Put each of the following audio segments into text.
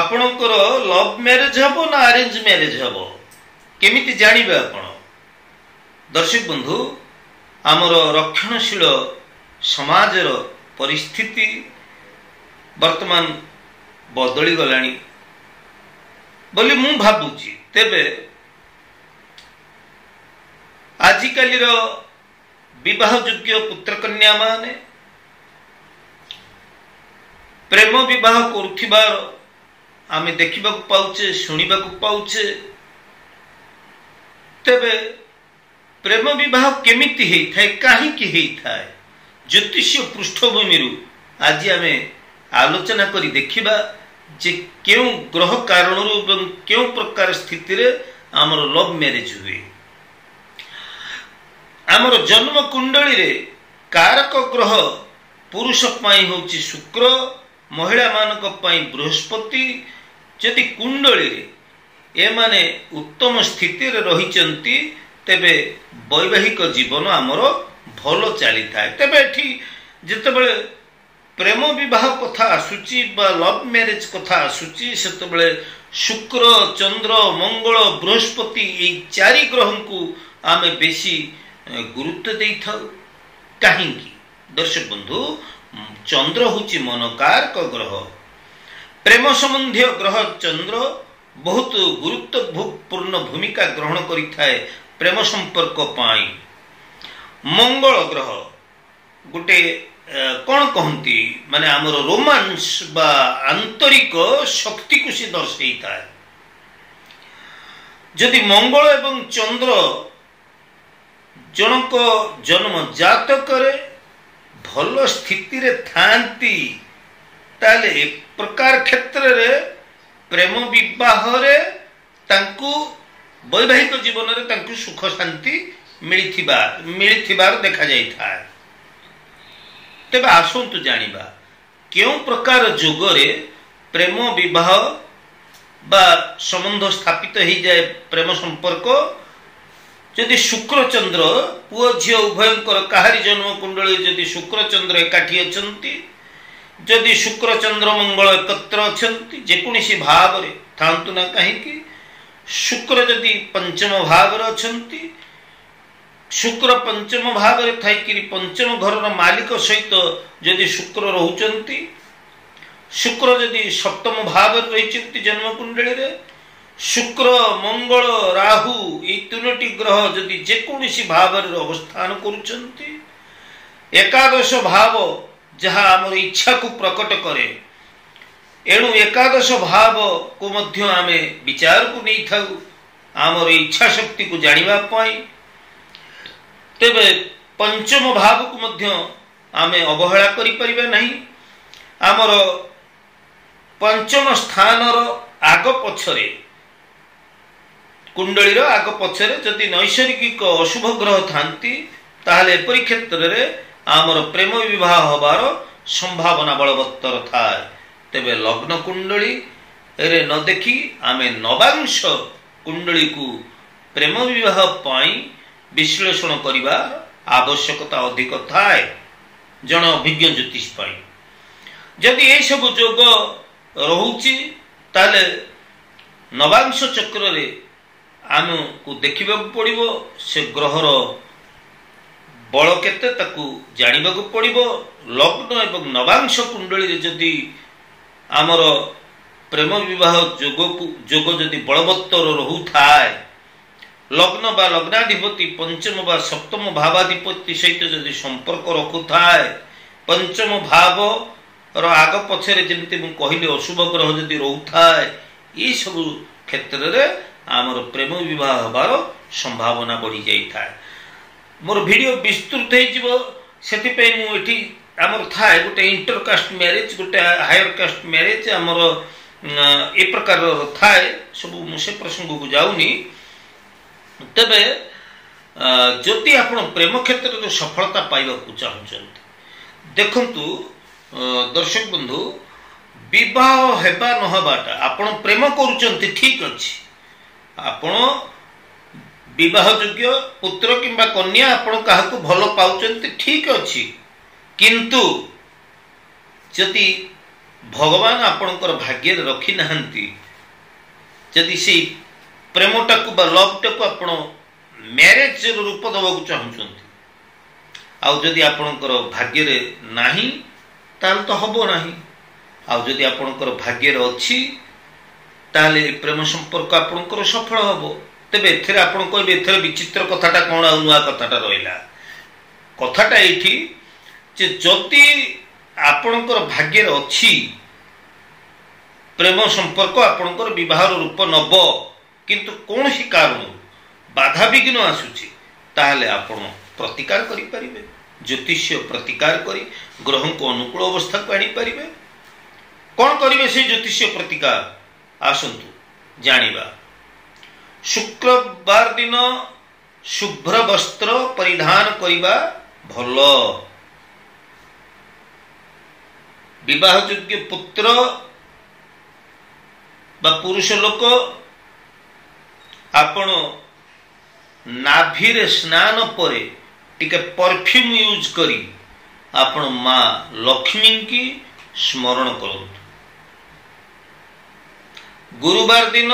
आपणकर love marriage हम ना अरेंज मैरेज हम केमिति जानिबे आपण। दर्शक बंधु आमर रक्षणशील समाजर परिस्थिति वर्तमान बदली गलानी बोली मु भाबुची। तेबे आजिकालीर विवाह योग्य पुत्र कन्या माने प्रेम विवाह करुथिबार आमे देखिबा को पाउचे सुनिबा को पाउचे। तेबे प्रेम विवाह केमिति हेई थाए काहे कि हेई थाए ज्योतिष पृष्ठभूमि आज आमे आलोचना करी देखिबा जे केउ ग्रह कारण एवं केउ प्रकार स्थिति रे आमर लव मैरिज हुए। आमर जन्म कुंडली रे कारक ग्रह पुरुष पाई होची शुक्र, महिला मानक पाई बृहस्पति। यदि कुंडली रे ए माने उत्तम स्थिति रे रहिचंती तेबे वैवाहिक जीवन आमर भलो चली थाए। तेबे एठी जेतेबेले प्रेम विवाह कथा आसुची बा लव मैरिज कथा आसुची सेतेबेले शुक्र, चंद्र, मंगल, बृहस्पति ए चारि ग्रह को आमे बेसी गुरुत्व देई थाउ। काहेकि दर्शक बंधु चंद्र होची मनकारक ग्रह। प्रेम संबंधी ग्रह चंद्र बहुत गुरुत्वपूर्ण भूमिका ग्रहण करि थाए प्रेम संपर्क पाई। मंगल ग्रह गोटे कौन कहती माने आमर रोमांस बा आंतरिक शक्ति को सी दर्शई थाए। यदि मंगल एवं चंद्र जनक जन्म जातक भल स्थिति रे थांती ताले एक प्रकार क्षेत्र रे प्रेम विवाह रे तांकु वैवाहिक जीवन रे तांकु सुख शांति मिलिथिबार देखा जाई था। तेबे आसंतु जानिबा केउ प्रकार जोग रे प्रेम विवाह बा संबंध स्थापित हो जाए प्रेम संपर्क। यदि शुक्र चंद्र पुओ झियो उभयंकर काहारी जन्म कुंडली यदि शुक्र चंद्र एकाठी अछंती, यदि शुक्र चंद्र मंगल एकत्र अछंती जेकोसी भाव रे थांतु ना काहेकि शुक्र यदि पंचम भाव रे अछंती, शुक्र पंचम भाव रे थाइकि पंचम घर रो मालिक सहित यदि शुक्र रहउचंती, शुक्र यदि सप्तम भाव रे रहिचंती जन्म कुंडली रे, शुक्र मंगल राहु ये तीनोटी ग्रह यदि जेकोसी भाव रे अवस्थान करुचंती, एकादश भाव जहाँ आमर इच्छा को प्रकट करे एणु एकादश भाव को मध्य आमे विचार को नहीं थाउ आमर इच्छा शक्ति को जानिबा पाई। तेबे पंचम भाव को मध्य आमे अवहेला करि परिबा नहीं। आमर पंचम स्थान रो आग पछरे कुंडली रो आग पछरे जदि नैसर्गिक अशुभ ग्रह थांती ताहले एपरि क्षेत्र रे आमर प्रेम विवाह हबार संभावना बलवत्तर थाए। तेबे लग्न कुंडली रे न देखी आमे नवांश कुंडली को प्रेम विवाह पाई विश्लेषण करिबा आवश्यकता अधिक थाए जन अभिज्ञ ज्योतिष पाई। जदि ए सब जोग रहुची ताले नवांश चक्र रे आमको देखिबा पड़िबो से ग्रहर बल केते ताकू जानिबा पड़िबो। लग्न एवं नवांश कुंडली रे जदि आमर प्रेम विवाह जोग जदि बलवत्तर रहू थाए, लग्न बा लग्नाधिपति पंचम बा सप्तम भावाधिपति सहित जदि संपर्क रखु थाए, पंचम भाव रो आग पछरे जेमति मु कहिली अशुभ ग्रह जदि रहू थाए, ई सब क्षेत्र रे आमर प्रेम विवाह हबार संभावना बढ़ी जाई थाए। मोर वीडियो विस्तृत हो जिवो सेति पे मु एठी आमर थाए गोटे इंटरकास्ट मैरिज गोटे हायर कास्ट मैरिज आमर ए प्रकार थाए सब मुसे प्रसंग को जाउनी। तबे जदि आपण प्रेम क्षेत्र में सफलता पाइबा को चाहछंती देखंतु दर्शक बंधु विवाह हेबा न हेबाटा आपण प्रेम करूचंती ठीक अछि, आपण विवाह योग्य पुत्र किंबा कन्या आपण काहाकू भल पाउचंती ठीक अछि, किंतु जदि भगवान आपणकर भाग्य रखी नाहंती जदि से प्रेमटाक लवटाक आपण मैरेज रूप दबाक चाहूँगी आदि आपणकर भाग्य नाही ताल तो हम ना आदि आपणकर भाग्य अच्छी ताले प्रेम संपर्क आपणकर सफल हम तेरे एथे आप कहे एथर विचित्र कथाटा कौन आ नुआ कथाटा रहा कथाटा ये जदि आपणकर भाग्य अच्छी प्रेम संपर्क आपणकर विवाह रूप नब किंतु कौन सी कारण बाधा विघ्न आसूची ताहले आपण प्रतिकार करि परिबे ज्योतिष्य प्रतिकार करी ग्रह को अनुकूल अवस्था को आनी परिबे कौन करिवे से ज्योतिष्य प्रतिकार आसंतु जानिबा शुक्रवार दिन शुभ्र वस्त्र परिधान करिबा भल विवाह योग्य पुत्र बा पुरुष लोक आपण नाभिरे स्नान परे टिके परफ्यूम यूज करी आपण मां लक्ष्मी की स्मरण करंतु गुरुवार दिन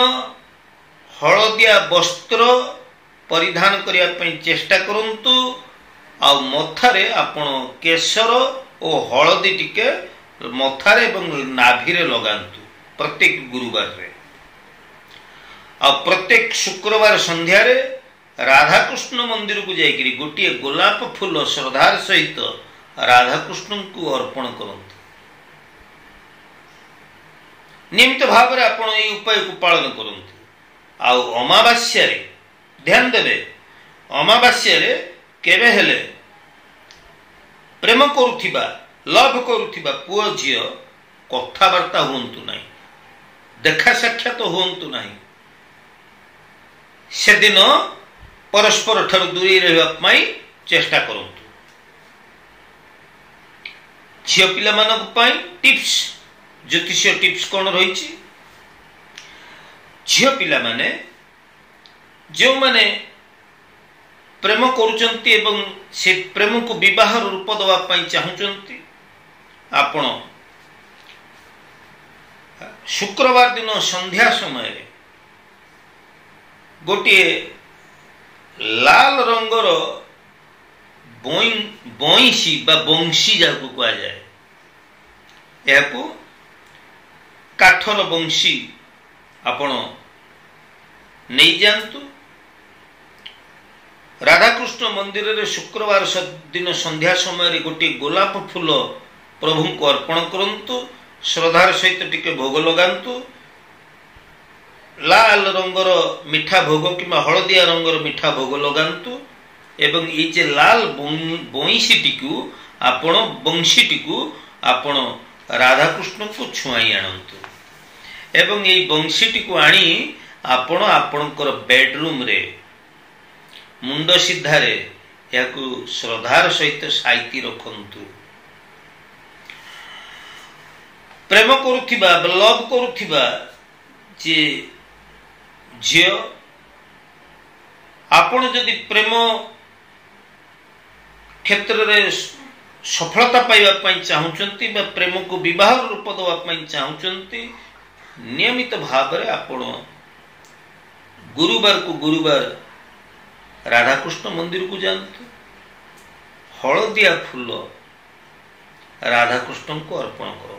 हलदिया वस्त्र परिधान करिया पई चेष्टा करंतु आ मथारे आपण केसर और हलदी टिके मथारे एवं नाभिरे लगांतु प्रत्येक गुरुवार रे आ प्रत्येक शुक्रवार संध्या रे राधाकृष्ण मंदिर को जाइकरी गोटे गोलाप फूल श्रद्धार सहित राधाकृष्ण को अर्पण करंतु नियमित भाव में आपण ये उपाय को पालन करंतु आ अमावास्या रे ध्यान देवे अमावास्या रे केबे हेले प्रेम करुथिबा लव करुथिबा पुओ झियो कथावार्ता हुंतु नहीं देखा साक्षात हुंतु नहीं से दिन परस्पर ठार दूरी रहा चेष्टा करंतु झियो पिला मानक पई टिप्स ज्योतिष टिप्स कौन रही झियो पिला माने जो माने प्रेम करुचंती एवं से प्रेम को विवाह रूप दवा पई चाहूचंती आपण शुक्रवार दिन संध्या समय गोटे लाल रंगर बंशी बा बंशी जाको कहा जाए याकू काठर बंशी आपण नहीं जानतु राधाकृष्ण मंदिर रे शुक्रवार दिन संध्या समय गोटे गोलाप फूल प्रभु को अर्पण करंतु श्रद्धार सहित टिके भोग लगांतु लाल रंगर मिठा भोग किंवा हलदिया रंगर मिठा भोग लगांतु एवं ये जे लाल बंशीटी को आपण बंशीटी को आपण राधाकृष्ण को छुआई आणंतु एवं ये बंशीटी को आनी आपण आपणकर बेडरूम रे मुंड सिद्धारे याकू श्रद्धार सहित साइती रखंतु प्रेम करुथिबा लव करुथिबा जे झियो आपण जदि प्रेम क्षेत्र रे सफलता पाइबा पई चाहूचंती बा प्रेम को विवाह रूप दवा पई चाहूचंती नियमित भाव रे आपण गुरुवार को गुरुवार राधाकृष्ण मंदिर को जानतु हलदिया फूल राधाकृष्ण को अर्पण करंतु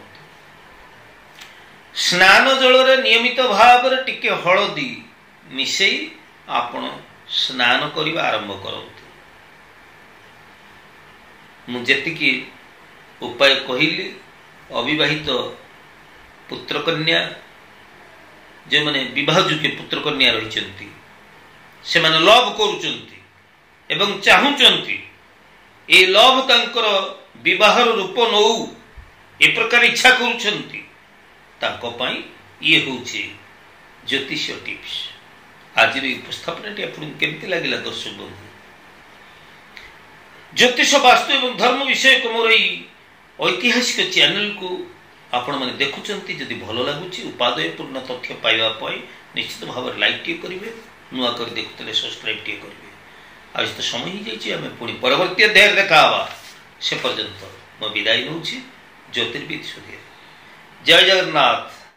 स्नान जल रे नियमित भाव रे टिके हलदी मिसई आपण स्नान करिबा आरंभ करंतु मु जेतिकी उपाय कहिली अविवाहित पुत्र कन्या जे माने विवाह योग्य पुत्र कन्या रहिचंती से माने लव करूचंती एवं चाहूचंती ए लव तांकर विवाह रूप नौ ए प्रकार इच्छा करूचंती तांको पई ये होची ज्योतिष टिप्स आज उपस्थापना आपन केमती लागिला दर्शक बंधु ज्योतिष वास्तु एवं धर्म विषय को मोर ऐतिहासिक चैनल को आपण माने देखुचंती जदि भलो लागुची उपादेय पूर्ण तथ्य पाइबा पई निश्चित भाव लाइक टी करिवे नुआ कर देखुतले सब्सक्राइब टी करिवे आज तो समय ही जाइए आम पुणी परवर्ती अध्याय देखा से पर्यंत मो विदाय नौछि ज्योतिर्विद सूर्य ଜୟ ଜଗନ୍ନାଥ।